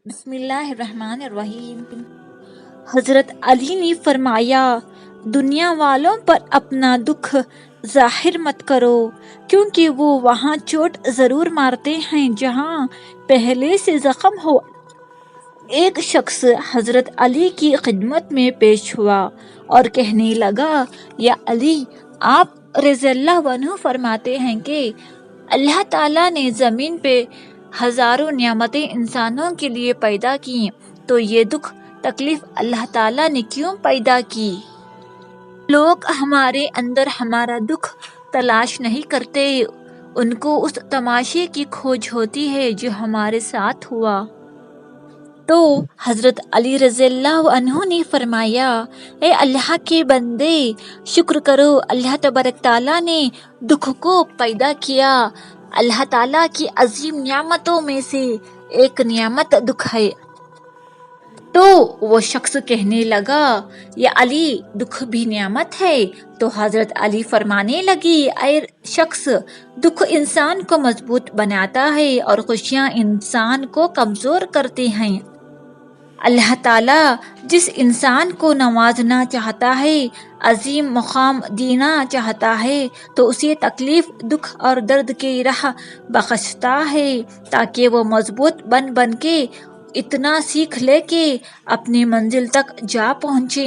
بسم اللہ الرحمن الرحیم۔ حضرت علی نے فرمایا، دنیا والوں پر اپنا دکھ ظاہر مت کرو، کیونکہ وہ وہاں چوٹ ضرور مارتے ہیں جہاں پہلے سے زخم ہو۔ ایک شخص حضرت علی کی خدمت میں پیش ہوا اور کہنے لگا، یا علی، آپ رضی اللہ عنہ فرماتے ہیں کہ اللہ تعالیٰ نے زمین پہ ہزاروں نعمتیں انسانوں کے لیے پیدا کی، تو یہ دکھ تکلیف اللہ تعالیٰ نے کیوں پیدا کی؟ لوگ ہمارے اندر ہمارا دکھ تلاش نہیں کرتے، ان کو اس تماشے کی کھوج ہوتی ہے جو ہمارے ساتھ ہوا۔ تو حضرت علی رضی اللہ عنہ نے فرمایا، اے اللہ کے بندے، شکر کرو، اللہ تبارک تعالیٰ نے دکھ کو پیدا کیا۔ اللہ تعالیٰ کی عظیم نعمتوں میں سے ایک نعمت دکھ ہے۔ تو وہ شخص کہنے لگا، یا علی، دکھ بھی نعمت ہے؟ تو حضرت علی فرمانے لگی، اے شخص، دکھ انسان کو مضبوط بناتا ہے اور خوشیاں انسان کو کمزور کرتی ہیں۔ اللہ تعالیٰ جس انسان کو نوازنا چاہتا ہے، عظیم مقام دینا چاہتا ہے، تو اسے تکلیف، دکھ اور درد کی راہ بخشتا ہے تاکہ وہ مضبوط بن کے اتنا سیکھ لے کہ اپنی منزل تک جا پہنچے۔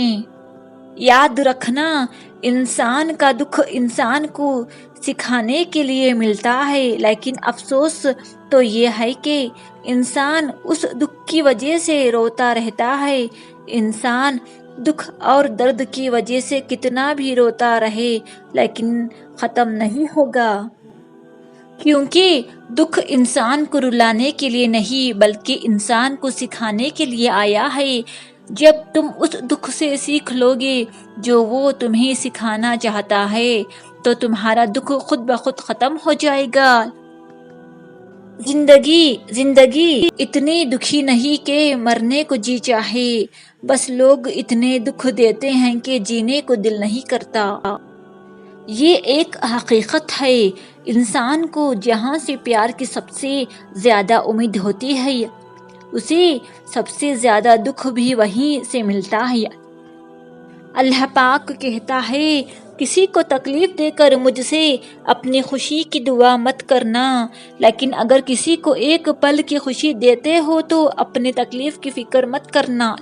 یاد رکھنا، انسان کا دکھ انسان کو سکھانے کے لیے ملتا ہے، لیکن افسوس تو یہ ہے کہ انسان اس دکھ کی وجہ سے روتا رہتا ہے۔ انسان دکھ اور درد کی وجہ سے کتنا بھی روتا رہے لیکن ختم نہیں ہوگا، کیونکہ دکھ انسان کو رلانے کے لیے نہیں بلکہ انسان کو سکھانے کے لیے آیا ہے۔ جب تم اس دکھ سے سیکھ لو گے جو وہ تمہیں سکھانا چاہتا ہے تو تمہارا دکھ خود بخود ختم ہو جائے گا۔ زندگی اتنی دکھی نہیں کہ مرنے کو جی چاہے، بس لوگ اتنے دکھ دیتے ہیں کہ جینے کو دل نہیں کرتا۔ یہ ایک حقیقت ہے، انسان کو جہاں سے پیار کی سب سے زیادہ امید ہوتی ہے، اسے سب سے زیادہ دکھ بھی وہیں سے ملتا ہے۔ اللہ پاک کہتا ہے، کسی کو تکلیف دے کر مجھ سے اپنی خوشی کی دعا مت کرنا، لیکن اگر کسی کو ایک پل کی خوشی دیتے ہو تو اپنے تکلیف کی فکر مت کرنا۔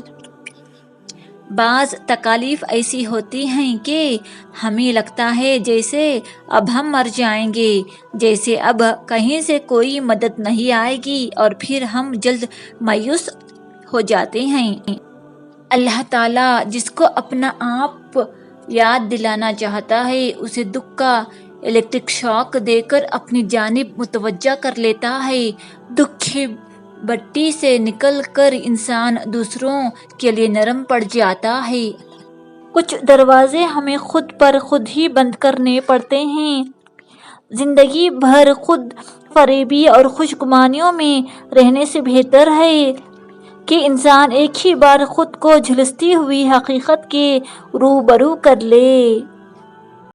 بعض تکالیف ایسی ہوتی ہیں کہ ہمیں لگتا ہے جیسے اب ہم مر جائیں گے، جیسے اب کہیں سے کوئی مدد نہیں آئے گی، اور پھر ہم جلد مایوس ہو جاتے ہیں۔ اللہ تعالیٰ جس کو اپنا آپ یاد دلانا چاہتا ہے، اسے دکھ کا الیکٹرک شاک دے کر اپنی جانب متوجہ کر لیتا ہے۔ دکھ کی بٹی سے نکل کر انسان دوسروں کے لیے نرم پڑ جاتا ہے۔ کچھ دروازے ہمیں خود پر خود ہی بند کرنے پڑتے ہیں۔ زندگی بھر خود فریبی اور خوش گمانیوں میں رہنے سے بہتر ہے کہ انسان ایک ہی بار خود کو جھلستی ہوئی حقیقت کے روبرو کر لے۔